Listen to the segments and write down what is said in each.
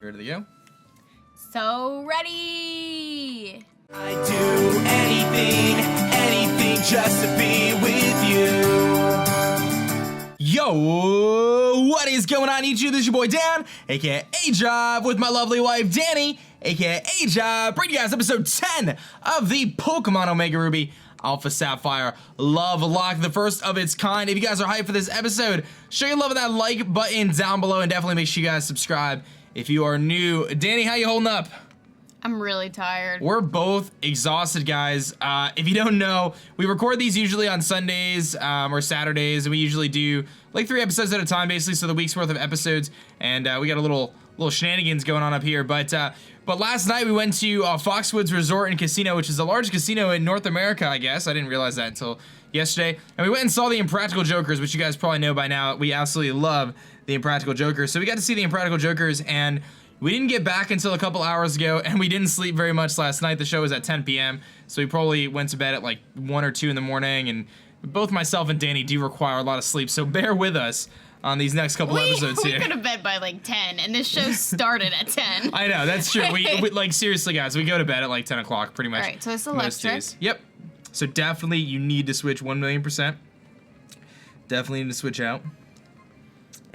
Ready to go? So ready! I do anything just to be with you. Yo, what is going on YouTube? This is your boy Dan, aka aJive, with my lovely wife Dani, aka aJive, bringing you guys episode 10 of the Pokemon Omega Ruby Alpha Sapphire LoveLocke, the first of its kind. If you guys are hyped for this episode, show your love with that like button down below, and definitely make sure you guys subscribe if you are new. Dani, how you holding up? I'm really tired. We're both exhausted, guys. If you don't know, we record these usually on Sundays or Saturdays, and we usually do like 3 episodes at a time, basically, so the week's worth of episodes. And we got a little shenanigans going on up here. But last night we went to Foxwoods Resort and Casino, which is the largest casino in North America, I guess. I didn't realize that until yesterday. And we went and saw the Impractical Jokers, which you guys probably know by now. We absolutely love the Impractical Jokers. So we got to see the Impractical Jokers, and we didn't get back until a couple hours ago, and we didn't sleep very much last night. The show was at 10 p.m., so we probably went to bed at like 1 or 2 in the morning, and both myself and Dani do require a lot of sleep, so bear with us on these next couple episodes here. We go to bed by like 10, and this show started at 10. I know, that's true. We like, seriously, guys, we go to bed at like 10 o'clock pretty much. All right, so it's most electric. days. Yep. So definitely you need to switch 1,000,000%. Definitely need to switch out.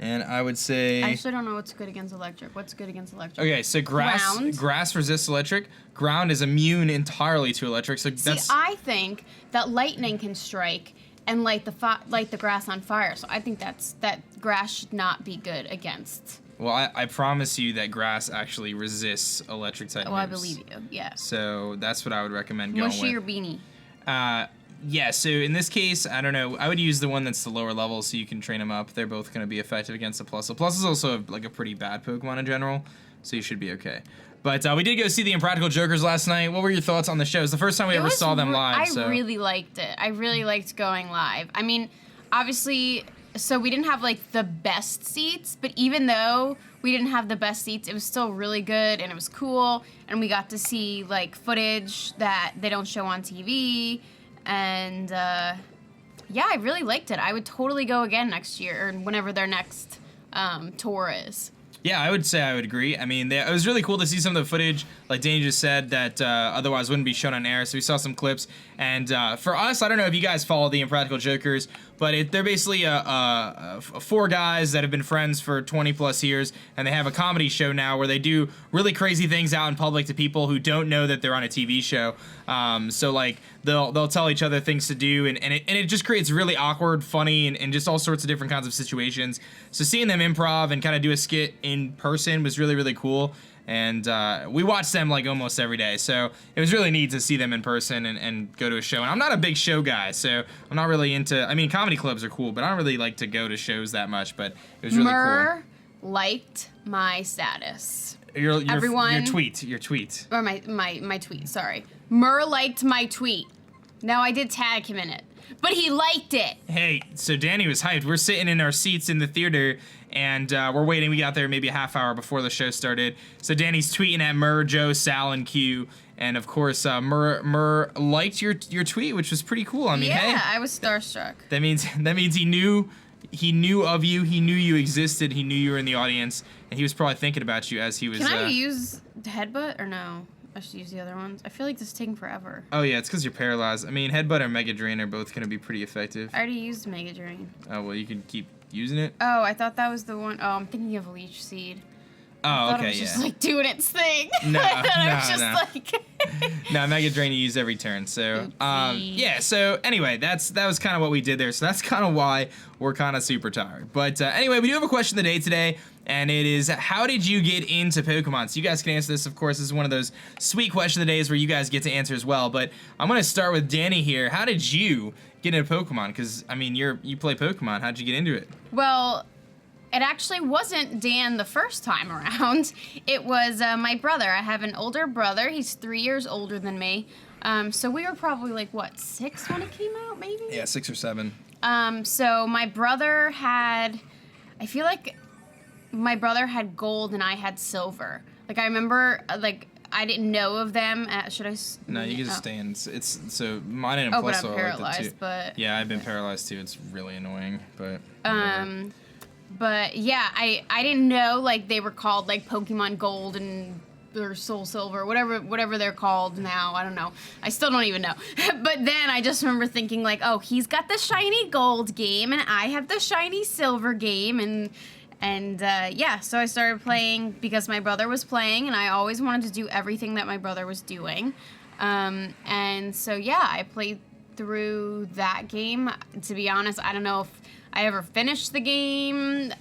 And I would say... I actually don't know what's good against electric. What's good against electric? Okay, so Ground. grass resists electric. Ground is immune entirely to electric. So See, that's... I think that lightning can strike and light the grass on fire. So I think that grass should not be good against. Well, I promise you that grass actually resists electric type moves. Oh, I believe you. Yeah. So that's what I would recommend going Mushy with. or beanie? Yeah, so in this case, I don't know. I would use the one that's the lower level so you can train them up. They're both going to be effective against the Plus. The Plus is also like a pretty bad Pokemon in general, so you should be okay. But we did go see the Impractical Jokers last night. What were your thoughts on the show? It was the first time we ever saw them live. I really liked it. I really liked going live. I mean, obviously, so we didn't have like the best seats, but even though we didn't have the best seats, it was still really good and it was cool. And we got to see like footage that they don't show on TV. And yeah, I really liked it. I would totally go again next year or whenever their next tour is. Yeah, I would say I would agree. I mean, it was really cool to see some of the footage, like Dani just said, that otherwise wouldn't be shown on air. So we saw some clips. And for us, I don't know if you guys follow the Impractical Jokers, but they're basically 4 guys that have been friends for 20 plus years, and they have a comedy show now where they do really crazy things out in public to people who don't know that they're on a TV show. So like they'll tell each other things to do, and it just creates really awkward, funny, and just all sorts of different kinds of situations. So seeing them improv and kind of do a skit in person was really, really cool. And we watched them like almost every day, so it was really neat to see them in person and go to a show. And I'm not a big show guy, so I'm not really into, I mean, comedy clubs are cool, but I don't really like to go to shows that much, but it was really Mur liked my status. Your Everyone, your tweet. Or my tweet, sorry. Mur liked my tweet. Now I did tag him in it, but he liked it. Hey, so Dani was hyped. We're sitting in our seats in the theater, and we're waiting. We got there maybe a half hour before the show started. So Dani's tweeting at Mur, Joe, Sal, and Q. And of course, Mur liked your tweet, which was pretty cool. I mean, yeah, hey, I was starstruck. that means he knew of you. He knew you existed. He knew you were in the audience, and he was probably thinking about you as he was. Can I use the headbutt or no? I should use the other ones. I feel like this is taking forever. Oh yeah, it's because you're paralyzed. I mean, Headbutt or Mega Drain are both gonna be pretty effective. I already used Mega Drain. Oh well, you can keep using it. Oh, I thought that was the one. Oh, I'm thinking of Leech Seed. Oh, I thought okay, it was yeah. just like doing its thing. No, I thought it was no. just like. No, Mega Drain you use every turn. So, Oopsie. yeah. So anyway, that was kind of what we did there. So that's kind of why we're kind of super tired. But anyway, we do have a question of the day today, and it is, how did you get into Pokemon? So you guys can answer this, of course. This is one of those sweet question of the days where you guys get to answer as well. But I'm gonna start with Dani here. How did you get into Pokemon? Because I mean, you play Pokemon. How'd you get into it? Well, it actually wasn't Dan the first time around. It was my brother. I have an older brother. He's 3 years older than me. So we were probably like, what, 6 when it came out, maybe? Yeah, 6 or 7. So my brother had, I feel like my brother had gold and I had silver. Like I remember, like I didn't know of them. Should I? No, you can just stand. It's so mine and Oh, plus but I'm I like paralyzed. it too. But Yeah, I've been paralyzed too. It's really annoying, but. But yeah, I didn't know like they were called like Pokemon Gold and or Soul Silver, whatever they're called now. I don't know. I still don't even know. But then I just remember thinking like, oh, he's got the shiny gold game and I have the shiny silver game, and yeah, so I started playing because my brother was playing, and I always wanted to do everything that my brother was doing. And so yeah, I played through that game. To be honest, I don't know if I ever finished the game.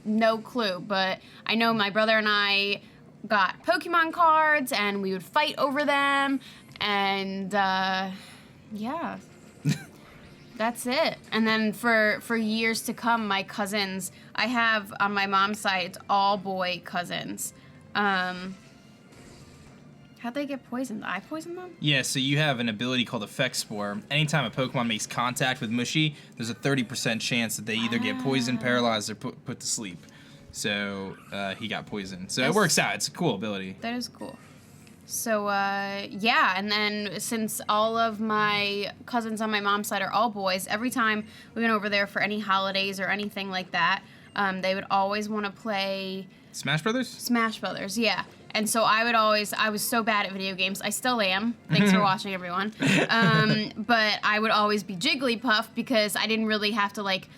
No clue, but I know my brother and I got Pokemon cards and we would fight over them, and yeah. That's it. And then for years to come, my cousins, I have on my mom's side, it's all boy cousins. How'd they get poisoned? I poisoned them? Yeah, so you have an ability called Effect Spore. Anytime a Pokemon makes contact with Mushy, there's a 30% chance that they either get poisoned, paralyzed, or put to sleep. So he got poisoned. So it works out. It's a cool ability. That is cool. So, yeah, and then since all of my cousins on my mom's side are all boys, every time we went over there for any holidays or anything like that, they would always want to play... Smash Brothers? Smash Brothers, yeah. And so I was so bad at video games. I still am. Thanks for watching, everyone. But I would always be Jigglypuff because I didn't really have to, like,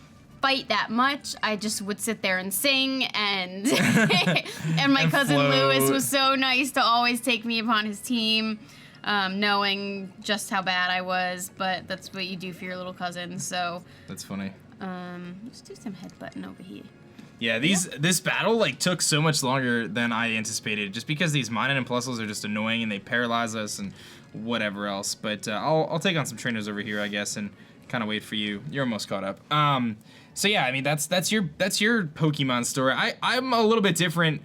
fight that much. I just would sit there and sing, and and my cousin float. Lewis was so nice to always take me upon his team, knowing just how bad I was, but that's what you do for your little cousin. So that's funny. Let's do some headbutting over here. Yeah, this battle like took so much longer than I anticipated, just because these Minun and Plusles are just annoying and they paralyze us and whatever else. But I'll take on some trainers over here, I guess, and kind of wait for you. You're almost caught up. So yeah, I mean that's your Pokemon story. I'm a little bit different.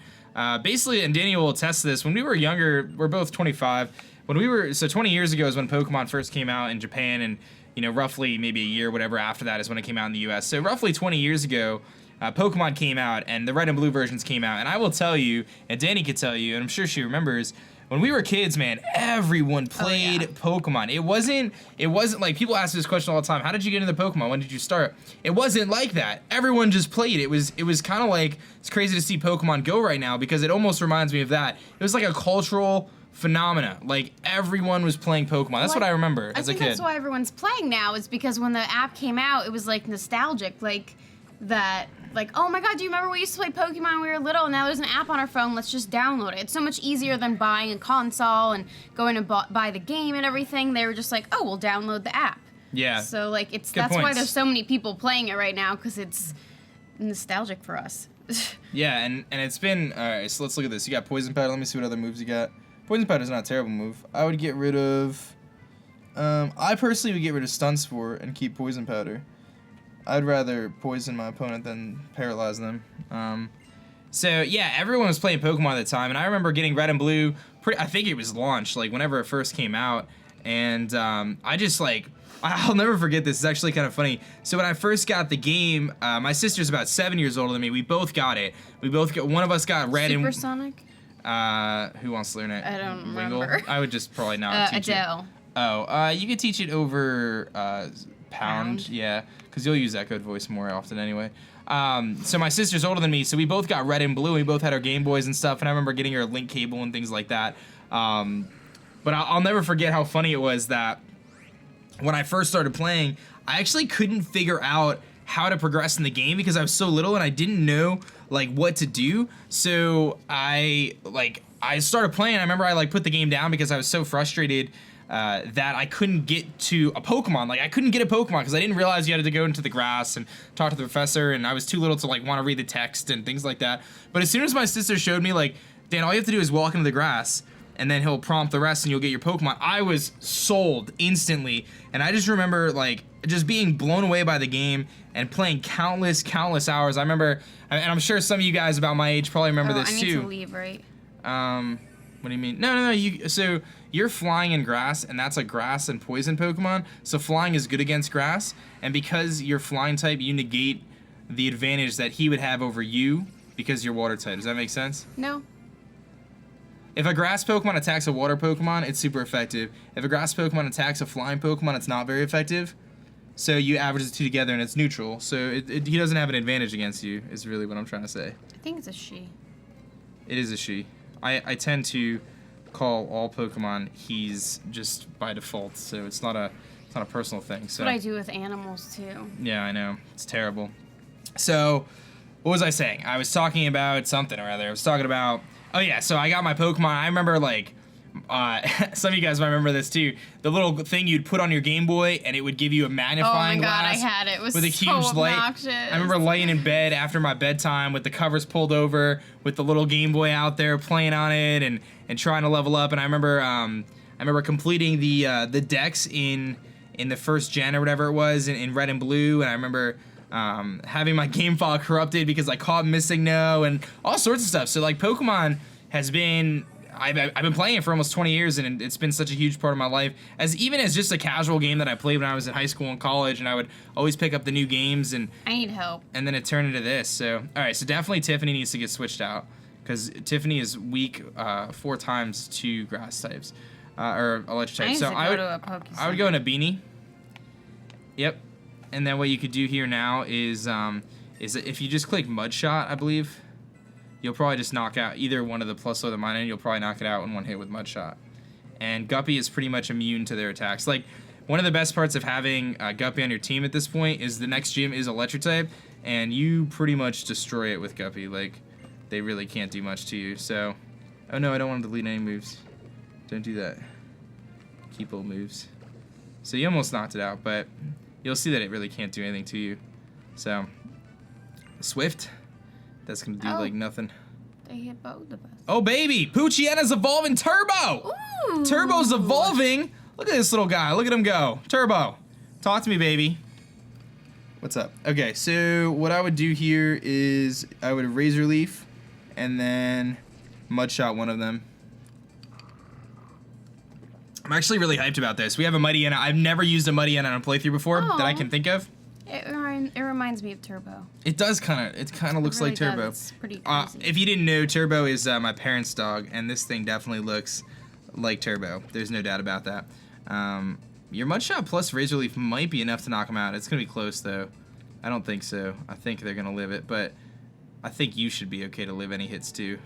Basically, and Danny will attest to this. When we were younger, we're both 25. When we were 20 years ago is when Pokemon first came out in Japan, and roughly maybe a year, whatever after that is when it came out in the U.S. So roughly 20 years ago, Pokemon came out, and the red and blue versions came out. And I will tell you, and Danny could tell you, and I'm sure she remembers. When we were kids, man, everyone played Pokemon. It wasn't like, people ask this question all the time. How did you get into Pokemon? When did you start? It wasn't like that. Everyone just played. It was kind of like, it's crazy to see Pokemon Go right now because it almost reminds me of that. It was like a cultural phenomena. Like, everyone was playing Pokemon. That's what I remember as a kid. I think that's why everyone's playing now, is because when the app came out, it was like nostalgic, like that. Like, oh my god, do you remember we used to play Pokemon when we were little, and now there's an app on our phone, let's just download it. It's so much easier than buying a console and going to buy the game and everything. They were just like, oh, we'll download the app. Yeah. So, like, that's why there's so many people playing it right now, because it's nostalgic for us. Yeah, and it's been, alright, so let's look at this. You got Poison Powder, let me see what other moves you got. Poison Powder's not a terrible move. I would get rid of, I personally would get rid of Stun Spore and keep Poison Powder. I'd rather poison my opponent than paralyze them. So yeah, everyone was playing Pokemon at the time, and I remember getting Red and Blue. I think it was launched, like whenever it first came out, and I just like, I'll never forget this. It's actually kind of funny. So when I first got the game, my sister's about 7 years older than me. We both got it. One of us got Red Supersonic? Who wants to learn it? I don't Wingle? remember. I would just probably not teach Adele. it. Oh, you could teach it over Pound. Yeah, because you'll use that code voice more often anyway. So my sister's older than me, so we both got Red and Blue. We both had our Game Boys and stuff, and I remember getting her link cable and things like that. But I'll never forget how funny it was that when I first started playing, I actually couldn't figure out how to progress in the game because I was so little and I didn't know like what to do. So I started playing. I remember I like put the game down because I was so frustrated that I couldn't get to a Pokemon. Like, I couldn't get a Pokemon because I didn't realize you had to go into the grass and talk to the professor, and I was too little to like want to read the text and things like that. But as soon as my sister showed me, like, Dan, all you have to do is walk into the grass and then he'll prompt the rest and you'll get your Pokemon, I was sold instantly. And I just remember like just being blown away by the game and playing countless hours. I remember, and I'm sure some of you guys about my age probably remember this too. I need to leave, right? What do you mean? No. So you're flying in grass, and that's a grass and poison Pokemon. So flying is good against grass, and because you're flying type, you negate the advantage that he would have over you because you're water type. Does that make sense? No. If a grass Pokemon attacks a water Pokemon, it's super effective. If a grass Pokemon attacks a flying Pokemon, it's not very effective. So you average the two together and it's neutral. So he doesn't have an advantage against you, is really what I'm trying to say. I think it's a she. It is a she. I tend to call all Pokemon he's just by default, so it's not a personal thing. That's So what I do with animals too. yeah, I know. It's terrible. So what was I saying? I was talking about something or other. I was talking about, oh yeah, so I got my Pokemon. I remember like, some of you guys might remember this too. The little thing you'd put on your Game Boy and it would give you a magnifying glass. Oh my god, I had it. It was with a so huge light. obnoxious. I remember laying in bed after my bedtime with the covers pulled over, with the little Game Boy out there playing on it and trying to level up. And I remember completing the decks in the first gen or whatever it was in red and blue. And I remember having my game file corrupted because I caught missing no and all sorts of stuff. So like Pokemon has been, I've been playing it for almost 20 years and it's been such a huge part of my life, as even as just a casual game that I played when I was in high school and college, and I would always pick up the new games and I need help. and then it turned into this. So all right, so definitely Tiffany needs to get switched out because Tiffany is weak 4 times to grass types or electric I types. need So to I go would to a Pokemon. I would go in a beanie. Yep. And then what you could do here now is if you just click Mud Shot, I believe, you'll probably just knock out either one of the plus or the minus, and you'll probably knock it out in one hit with Mud Shot. And Guppy is pretty much immune to their attacks. Like, one of the best parts of having Guppy on your team at this point is the next gym is electric type, and you pretty much destroy it with Guppy. Like, they really can't do much to you. So, oh no, I don't want to delete any moves. Don't do that. Keep old moves. So you almost knocked it out, but you'll see that it really can't do anything to you. So, Swift, that's going to do, like, nothing. They hit both of us. Oh, baby! Poochiena's evolving Turbo! Ooh. Turbo's evolving! Look at this little guy. Look at him go. Turbo, talk to me, baby. What's up? Okay, so what I would do here is I would Razor Leaf and then Mud Shot one of them. I'm actually really hyped about this. We have a Mighty Enna. I've never used a Mighty Enna on a playthrough before that I can think of. It reminds me of Turbo. It does kind of looks really like Turbo. does. It's pretty crazy. If you didn't know, Turbo is my parents' dog, and this thing definitely looks like Turbo. There's no doubt about that. Your Mud Shot plus Razor Leaf might be enough to knock him out. It's going to be close, though. I don't think so. I think they're going to live it, but I think you should be okay to live any hits, too.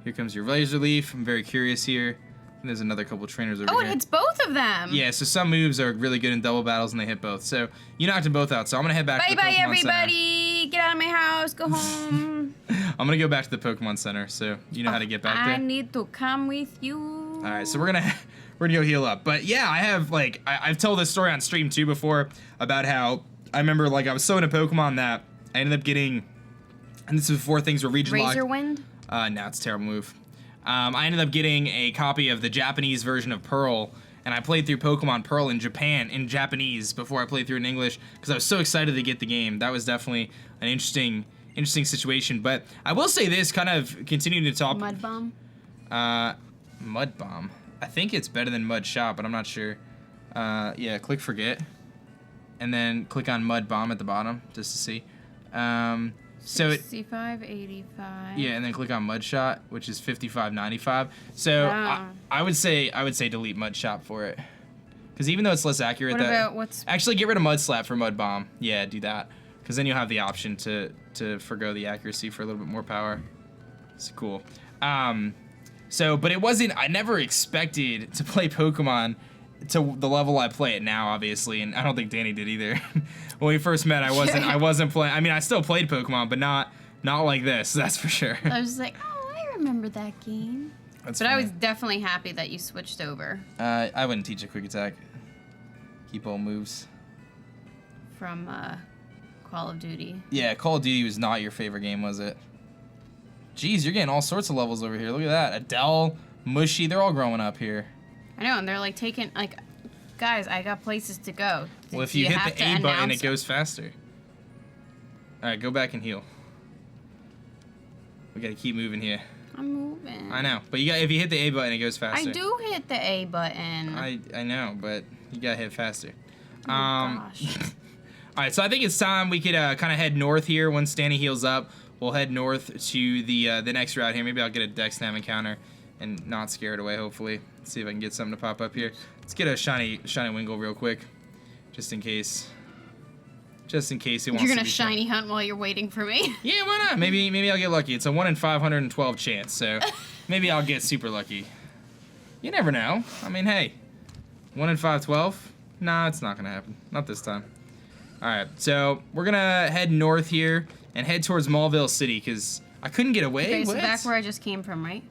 Here comes your Razor Leaf. I'm very curious here. And there's another couple trainers over here. Oh, it hits both of them. Yeah, so some moves are really good in double battles, and they hit both. So you knocked them both out, so I'm going to head back to the Pokemon Bye-bye, Center. everybody. Get out of my house. Go home. I'm going to go back to the Pokemon Center, so you know how to get back there. I need to come with you. All right, so we're gonna go heal up. But yeah, I have like I've told this story on stream too before about how I remember like I was so into Pokemon that I ended up getting, and this is before things were region locked. Razor Wind? No, it's a terrible move. I ended up getting a copy of the Japanese version of Pearl, and I played through Pokemon Pearl in Japan in Japanese before I played through it in English because I was so excited to get the game. That was definitely an interesting situation. But I will say this, kind of continuing to top. Mud Bomb? Mud Bomb. I think it's better than Mud Shot, but I'm not sure. Yeah, click Forget. And then click on Mud Bomb at the bottom, just to see. So it, 65, 85. yeah, and then click on Mud Shot, which is 55.95. So I would say delete Mud Shot for it. Because even though it's less accurate, What about what's... actually get rid of Mud Slap for Mud Bomb. Yeah, do that. Because then you'll have the option to forgo the accuracy for a little bit more power. It's cool. So, but it wasn't, I never expected to play Pokemon to the level I play it now, obviously, and I don't think Dani did either. When we first met, I wasn't playing, I mean, I still played Pokemon, but not like this, that's for sure. I was like, oh, I remember that game. That's But funny. I was definitely happy that you switched over I wouldn't teach a quick attack. Keep all moves. from Call of Duty. Yeah, Call of Duty was not your favorite game, was it? Jeez, you're getting all sorts of levels over here. Look at that. Adele, Mushy, they're all growing up here. I know, and they're like taking, like, guys, I got places to go. Well, if Do you have hit the to A button, announce it goes faster. Alright, go back and heal. We gotta keep moving here. I'm moving. I know, but if you hit the A button, it goes faster. I do hit the A button. I know, but you gotta hit faster. Oh, gosh. Alright, so I think it's time we could kind of head north here. Once Dani heals up, we'll head north to the next route here. Maybe I'll get a Dex Slam encounter and not scare it away, hopefully. Let's see if I can get something to pop up here. Let's get a shiny Wingull real quick. just in case. Just in case he wants You're to gonna be shiny hunt while you're waiting for me. Yeah, why not? Maybe I'll get lucky. It's a 1 in 512 chance, so maybe I'll get super lucky. You never know. I mean, hey, 1 in 512? Nah, it's not gonna happen. Not this time. All right, so we're gonna head north here and head towards Mallville City because I couldn't get away. Okay, so What? back where I just came from, right?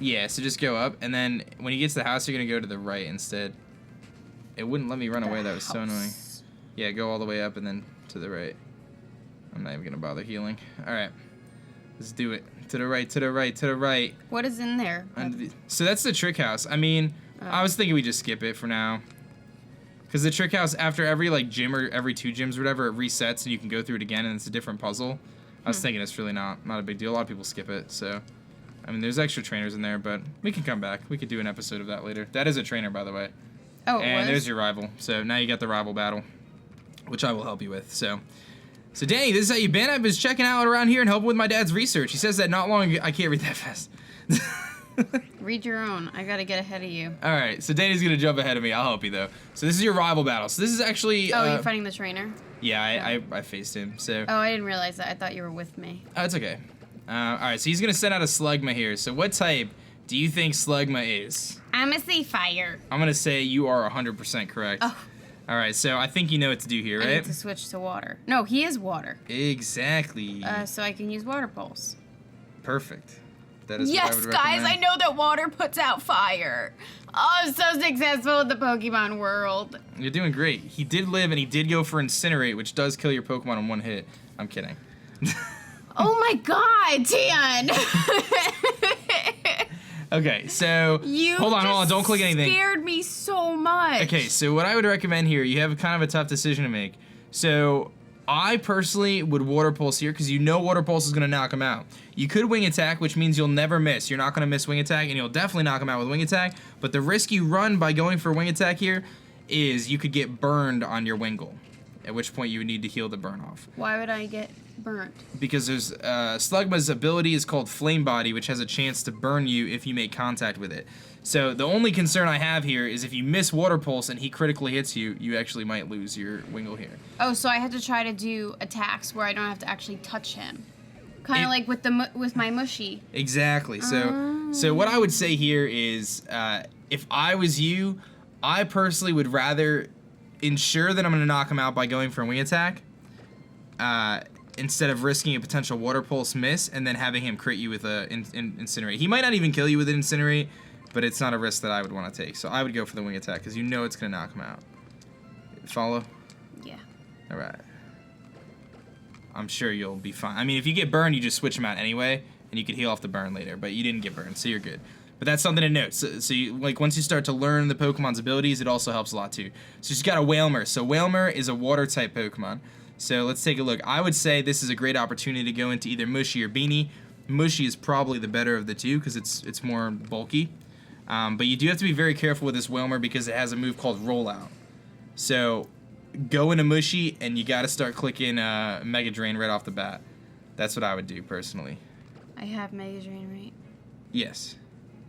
Yeah, so just go up, and then when you get to the house, you're gonna go to the right instead. It wouldn't let me run away. That was so annoying. Yeah, go all the way up and then to the right. I'm not even gonna bother healing. All right, let's do it. To the right, to the right, to the right. What is in there? So that's the trick house. I mean, I was thinking we just skip it for now. Because the trick house, after every like gym or every 2 gyms or whatever, it resets and you can go through it again and it's a different puzzle. I was thinking it's really not a big deal. A lot of people skip it, so. I mean, there's extra trainers in there, but we can come back. We could do an episode of that later. That is a trainer, by the way. Oh, and there's your rival. So now you got the rival battle, which I will help you with. So Danny, this is how you've been. I've been checking out around here and helping with my dad's research. He says that not long. I can't read that fast. Read your own. I gotta get ahead of you. All right, so Danny's gonna jump ahead of me. I'll help you though. So this is your rival battle. So this is actually. Oh, you're fighting the trainer? Yeah, I faced him. So. Oh, I didn't realize that. I thought you were with me. Oh, it's okay. All right, so he's gonna send out a Slugma here. So what type do you think Slugma is? I'm gonna say fire. I'm gonna say you are 100% correct. Oh. All right, so I think you know what to do here, I right? need to switch to water. No, he is water. Exactly. So I can use water pulse. Perfect. That is Yes, what I would guys, recommend. I know that water puts out fire. Oh, I'm so successful in the Pokemon world. You're doing great. He did live and he did go for Incinerate, which does kill your Pokemon in 1 hit. I'm kidding. Oh my god, Dan! Okay, so You hold on, don't click anything. Scared me so much. Okay, so what I would recommend here, you have kind of a tough decision to make. So I personally would Water Pulse here because you know Water Pulse is going to knock him out. You could Wing Attack, which means you'll never miss. You're not going to miss Wing Attack, and you'll definitely knock him out with Wing Attack. But the risk you run by going for Wing Attack here is you could get burned on your Wingull, at which point you would need to heal the burn off. Why would I get burnt? Because there's Slugma's ability is called Flame Body, which has a chance to burn you if you make contact with it. So the only concern I have here is if you miss Water Pulse and he critically hits you, you actually might lose your Wingull here. Oh, so I had to try to do attacks where I don't have to actually touch him. Kind of like with my mushy. Exactly. So what I would say here is, if I was you, I personally would rather ensure that I'm going to knock him out by going for a Wing Attack, instead of risking a potential Water Pulse miss and then having him crit you with a Incinerate. He might not even kill you with an Incinerate, but it's not a risk that I would want to take. So I would go for the Wing Attack because you know it's going to knock him out. Follow? Yeah. All right. I'm sure you'll be fine. I mean, if you get burned, you just switch him out anyway, and you can heal off the burn later. But you didn't get burned, so you're good. But that's something to note. So you, like, once you start to learn the Pokemon's abilities, it also helps a lot too. So you just got a Wailmer. So Wailmer is a water-type Pokemon. So let's take a look. I would say this is a great opportunity to go into either Mushy or Beanie. Mushy is probably the better of the two because it's more bulky. But you do have to be very careful with this Wailmer because it has a move called Rollout. So go into Mushy, and you got to start clicking Mega Drain right off the bat. That's what I would do, personally. I have Mega Drain, right? Yes.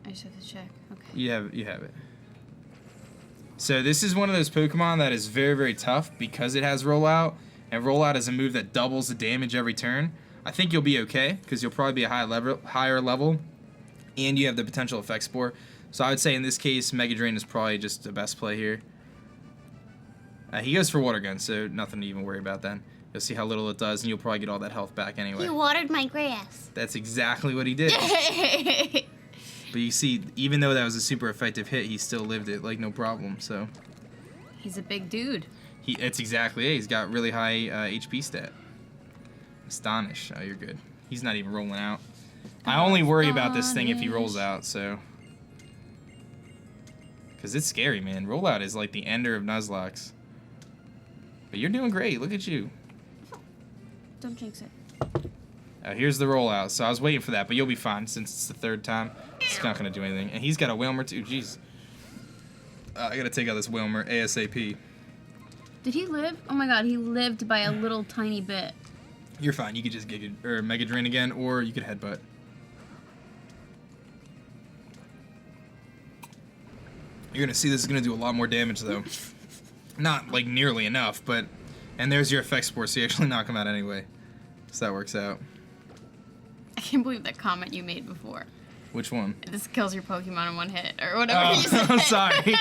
I just have to check. Okay. You have it. So this is one of those Pokemon that is very, very tough because it has Rollout, and Rollout is a move that doubles the damage every turn. I think you'll be okay because you'll probably be a higher level, and you have the potential Effect Spore. So I would say in this case, Mega Drain is probably just the best play here. He goes for Water Gun, so nothing to even worry about then. You'll see how little it does, and you'll probably get all that health back anyway. He watered my grass. That's exactly what he did. But you see, even though that was a super effective hit, he still lived it like no problem. So He's a big dude. That's exactly it. He's got really high HP stat. Astonish. Oh, you're good. He's not even rolling out. I only worry about this thing if he rolls out, so. Because it's scary, man. Rollout is like the ender of Nuzlocke. But you're doing great. Look at you. Don't jinx it. Here's the rollout. So I was waiting for that, but you'll be fine since it's the 3rd time. It's not going to do anything. And he's got a Wailmer too. Jeez. I got to take out this Wailmer ASAP. Did he live? Oh my god, he lived by a little tiny bit. You're fine. You could just Mega Drain again, or you could Headbutt. You're going to see this is going to do a lot more damage, though. Not, like, nearly enough, but... And there's your effect spore, so you actually knock him out anyway. So that works out. I can't believe that comment you made before. Which one? This kills your Pokemon in one hit, or whatever you said. I'm sorry.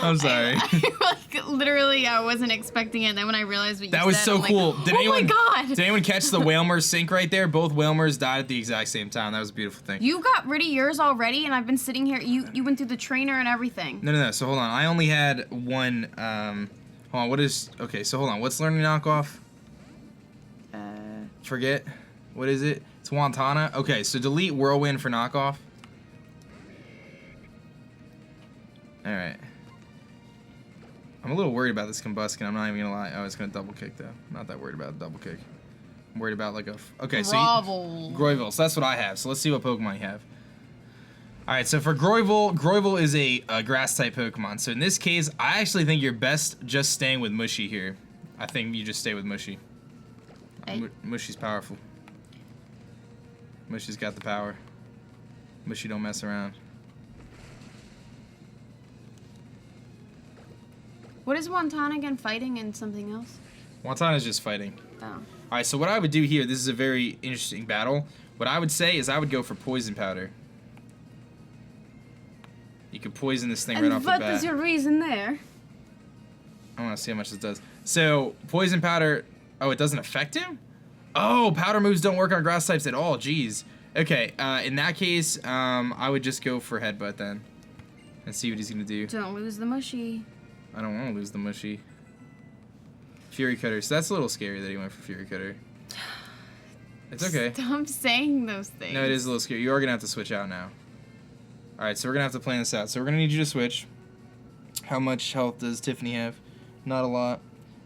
I'm sorry. Like, literally, I wasn't expecting it, and then when I realized what you said, That was so I'm cool. Like, my god! Did anyone catch the Whalmer sync right there? Both Whalmers died at the exact same time. That was a beautiful thing. You got rid of yours already, and I've been sitting here. You went through the trainer and everything. No. So hold on. I only had one. Hold on. What is? Okay. So hold on. What's learning knockoff? Forget. What is it? It's Wantana. Okay. So delete Whirlwind for knockoff. All right. I'm a little worried about this Combuskin. I'm not even gonna lie. Oh, it's gonna double kick though. I'm not that worried about a double kick. I'm worried about like a. Okay. So Groyville. So that's what I have. So let's see what Pokemon you have. Alright, so for Groyville is a grass-type Pokemon. So in this case, I actually think you're best just staying with Mushy here. I think you just stay with Mushy. Hey. Mushy's powerful. Mushy's got the power. Mushy don't mess around. What is Wantana again? Fighting and something else? Wantana's just fighting. Oh. Alright, so what I would do here, this is a very interesting battle. What I would say is I would go for Poison Powder. You could poison this thing right off the bat. And what was your reason there? I want to see how much this does. So, Poison Powder... Oh, it doesn't affect him? Oh, Powder moves don't work on grass types at all. Jeez. Okay, in that case, I would just go for Headbutt then. And see what he's going to do. Don't lose the Mushy. I don't want to lose the Mushy. Fury Cutter. So that's a little scary that he went for Fury Cutter. It's okay. Stop saying those things. No, it is a little scary. You are going to have to switch out now. Alright, so we're going to have to plan this out. So we're going to need you to switch. How much health does Tiffany have? Not a lot.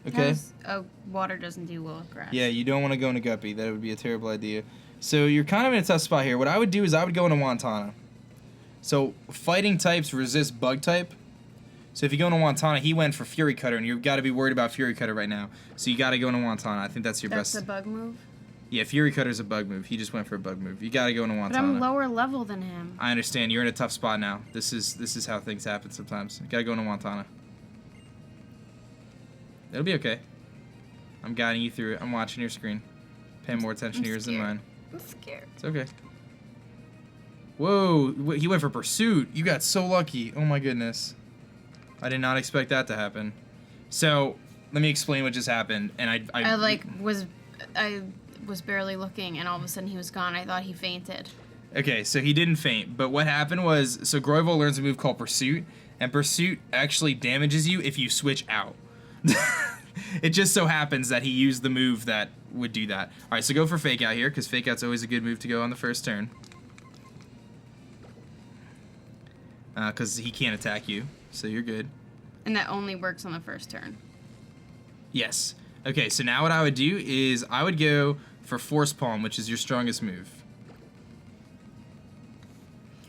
Okay. Water doesn't do well with grass. Yeah, you don't want to go into Guppy. That would be a terrible idea. So you're kind of in a tough spot here. What I would do is I would go into Wantana. So fighting types resist bug type. So if you go into Wantana, he went for Fury Cutter, and you've got to be worried about Fury Cutter right now. So you got to go into Wantana. I think that's your best. That's a bug move? Yeah, Fury Cutter's a bug move. He just went for a bug move. You got to go into Wantana. But I'm lower level than him. I understand. You're in a tough spot now. This is how things happen sometimes. You got to go into Wantana. It'll be okay. I'm guiding you through it. I'm watching your screen. Paying more attention to yours than mine. I'm scared. It's okay. Whoa, he went for Pursuit. You got so lucky. Oh my goodness. I did not expect that to happen. So, let me explain what just happened. And I was barely looking, and all of a sudden he was gone. I thought he fainted. Okay, so he didn't faint, but what happened was, so Groyville learns a move called Pursuit, and Pursuit actually damages you if you switch out. It just so happens that he used the move that would do that. Alright, so go for Fake Out here, because Fake Out's always a good move to go on the first turn. Because he can't attack you, so you're good. And that only works on the first turn. Yes. Okay, so now what I would do is I would go for Force Palm, which is your strongest move.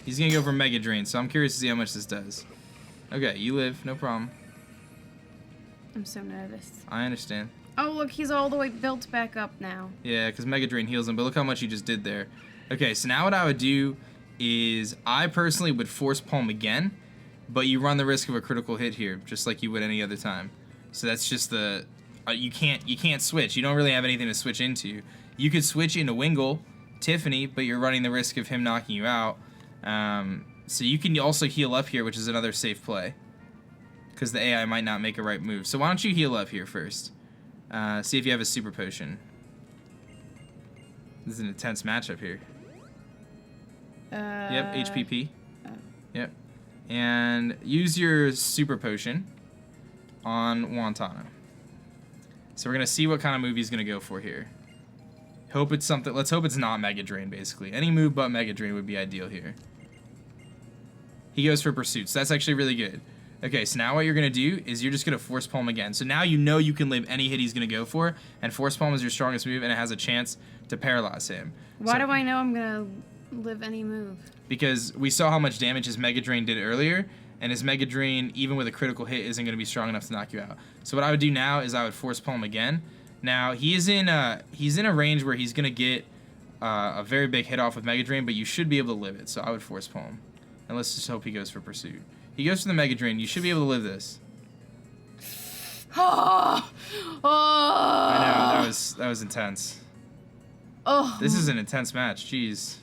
He's going to go for Mega Drain, so I'm curious to see how much this does. Okay, you live, no problem. I'm so nervous. I understand. Oh, look, he's all the way built back up now. Yeah, because Mega Drain heals him, but look how much you just did there. Okay, so now what I would do is I personally would Force Palm again, but you run the risk of a critical hit here, just like you would any other time. So that's just the... you can't switch. You don't really have anything to switch into. You could switch into Wingull, Tiffany, but you're running the risk of him knocking you out. So you can also heal up here, which is another safe play. Because the AI might not make a right move. So why don't you heal up here first? See if you have a Super Potion. This is an intense matchup here. Yep, HPP. Yep. And use your Super Potion on Wantana. So we're going to see what kind of move he's going to go for here. Hope it's something. Let's hope it's not Mega Drain, basically. Any move but Mega Drain would be ideal here. He goes for Pursuit, so that's actually really good. Okay, so now what you're going to do is you're just going to Force Palm again. So now you know you can live any hit he's going to go for, and Force Palm is your strongest move, and it has a chance to paralyze him. Why do I know I'm going to live any move? Because we saw how much damage his Mega Drain did earlier, and his Mega Drain, even with a critical hit, isn't going to be strong enough to knock you out. So what I would do now is I would Force Palm again. Now, he's in a range where he's going to get a very big hit off with Mega Drain, but you should be able to live it, so I would Force Palm. And let's just hope he goes for Pursuit. He goes for the Mega Drain. You should be able to live this. Oh. I know, that was intense. Oh. This is an intense match, jeez.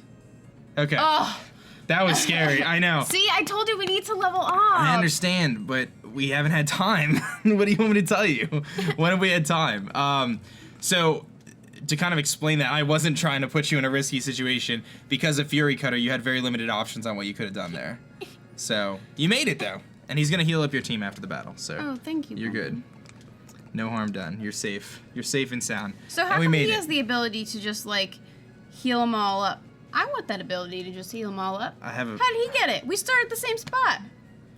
Okay. Oh. That was scary, I know. See, I told you we need to level up. I understand, but we haven't had time. What do you want me to tell you? When have we had time? So, to kind of explain that, I wasn't trying to put you in a risky situation. Because of Fury Cutter, you had very limited options on what you could have done there. So, you made it, though. And he's going to heal up your team after the battle, so Oh, thank you. you're Mom. good. No harm done. You're safe. You're safe and sound. So And how we come made he it. has the ability to just, like, heal them all up? I want that ability to just heal them all up. I have a... How did he get it? We started at the same spot.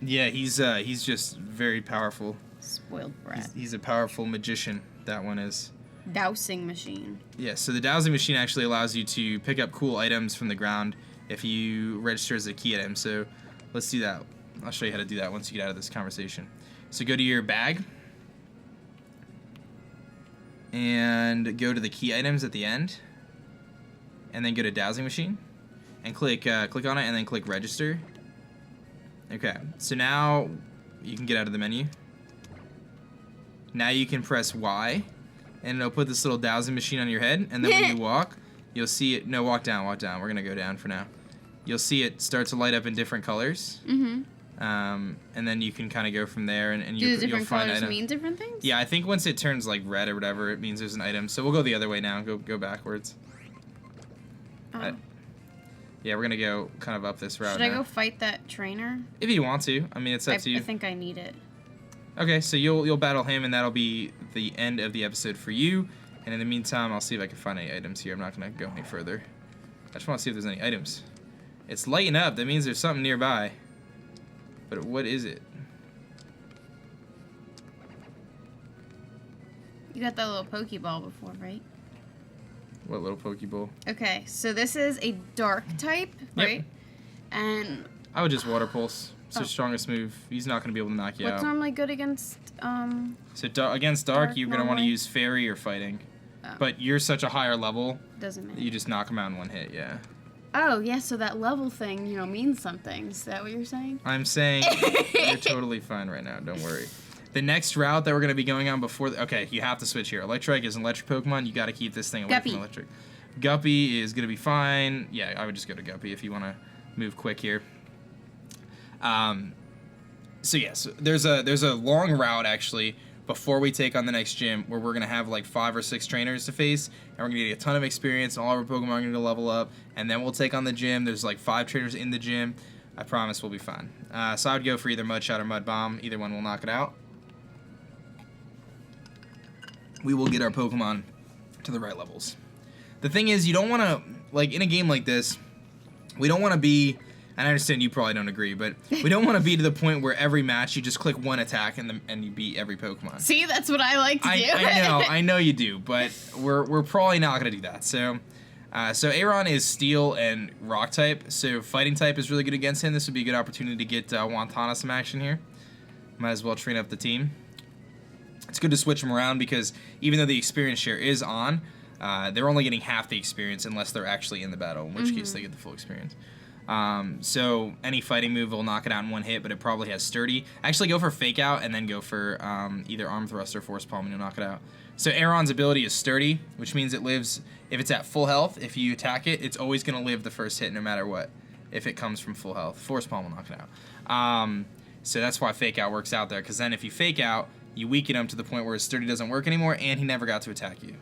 Yeah, he's just very powerful. Spoiled brat. He's a powerful magician, that one is. Dowsing machine. Yeah, so the dowsing machine actually allows you to pick up cool items from the ground if you register as a key item. So let's do that. I'll show you how to do that once you get out of this conversation. So go to your bag and go to the key items at the end, and then go to dowsing machine and click on it and then click register. Okay, so now you can get out of the menu. Now you can press Y, and it'll put this little dowsing machine on your head, and then when you walk, you'll see it. No, walk down. We're gonna go down for now. You'll see it start to light up in different colors. Mm-hmm. And then you can kind of go from there, and Do the you'll different find colors items. mean different things? Yeah, I think once it turns like red or whatever, it means there's an item. So we'll go the other way now. Go backwards. Oh. Yeah, we're gonna go kind of up this route. Should I now. go fight that trainer? If you want to. I mean, it's up to you. I think I need it. Okay, so you'll battle him, and that'll be the end of the episode for you. And in the meantime, I'll see if I can find any items here. I'm not gonna go any further. I just want to see if there's any items. It's lighting up. That means there's something nearby. But what is it? You got that little Pokeball before, right? What little Pokeball? Okay, so this is a dark type, Yep. right? And I would just Water Pulse. It's Oh. the strongest move. He's not gonna be able to knock you what's out. normally good against, So against Dark, Dark you're gonna want to normally? use Fairy or Fighting. Oh. But you're such a higher level, doesn't matter. you just knock him out in one hit. Yeah. Oh, yeah, so that level thing, means something. Is that what you're saying? I'm saying you're totally fine right now. Don't worry. The next route that we're gonna be going on before, okay, you have to switch here. Electrike is an electric Pokemon. You got to keep this thing away Guppy. from electric. Guppy is gonna be fine. Yeah, I would just go to Guppy if you want to move quick here. So yes, there's a long route actually before we take on the next gym where we're gonna have like 5 or 6 trainers to face, and we're gonna get a ton of experience, and all of our Pokemon are gonna level up, and then we'll take on the gym. There's like 5 trainers in the gym. I promise we'll be fine. So I would go for either Mud Shot or Mud Bomb. Either one will knock it out. We will get our Pokemon to the right levels. The thing is, you don't want to, like in a game like this, we don't want to be, and I understand you probably don't agree, but we don't want to be to the point where every match you just click one attack and you beat every Pokemon. See, that's what I like to do. I know you do, but we're probably not gonna do that. So Aron is Steel and Rock type, so Fighting type is really good against him. This would be a good opportunity to get Wantana some action here. Might as well train up the team. It's good to switch them around because even though the experience share is on, they're only getting half the experience unless they're actually in the battle, in which case they get the full experience. So any fighting move will knock it out in one hit, but it probably has Sturdy. Actually, go for Fake Out and then go for either Arm Thrust or Force Palm and you'll knock it out. So Aron's ability is Sturdy, which means it lives, if it's at full health, if you attack it, it's always going to live the first hit no matter what, if it comes from full health. Force Palm will knock it out. So that's why Fake Out works out there, because then if you Fake Out, you weaken him to the point where his Sturdy doesn't work anymore, and he never got to attack you.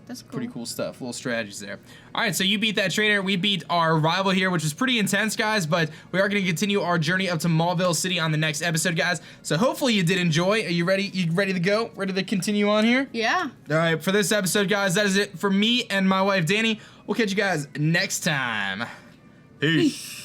That's cool. Pretty cool stuff. Little strategies there. All right, so you beat that trainer. We beat our rival here, which was pretty intense, guys, but we are going to continue our journey up to Mauville City on the next episode, guys. So hopefully you did enjoy. Are you ready? You ready to go? Ready to continue on here? Yeah. All right, for this episode, guys, that is it for me and my wife, Dani. We'll catch you guys next time. Peace.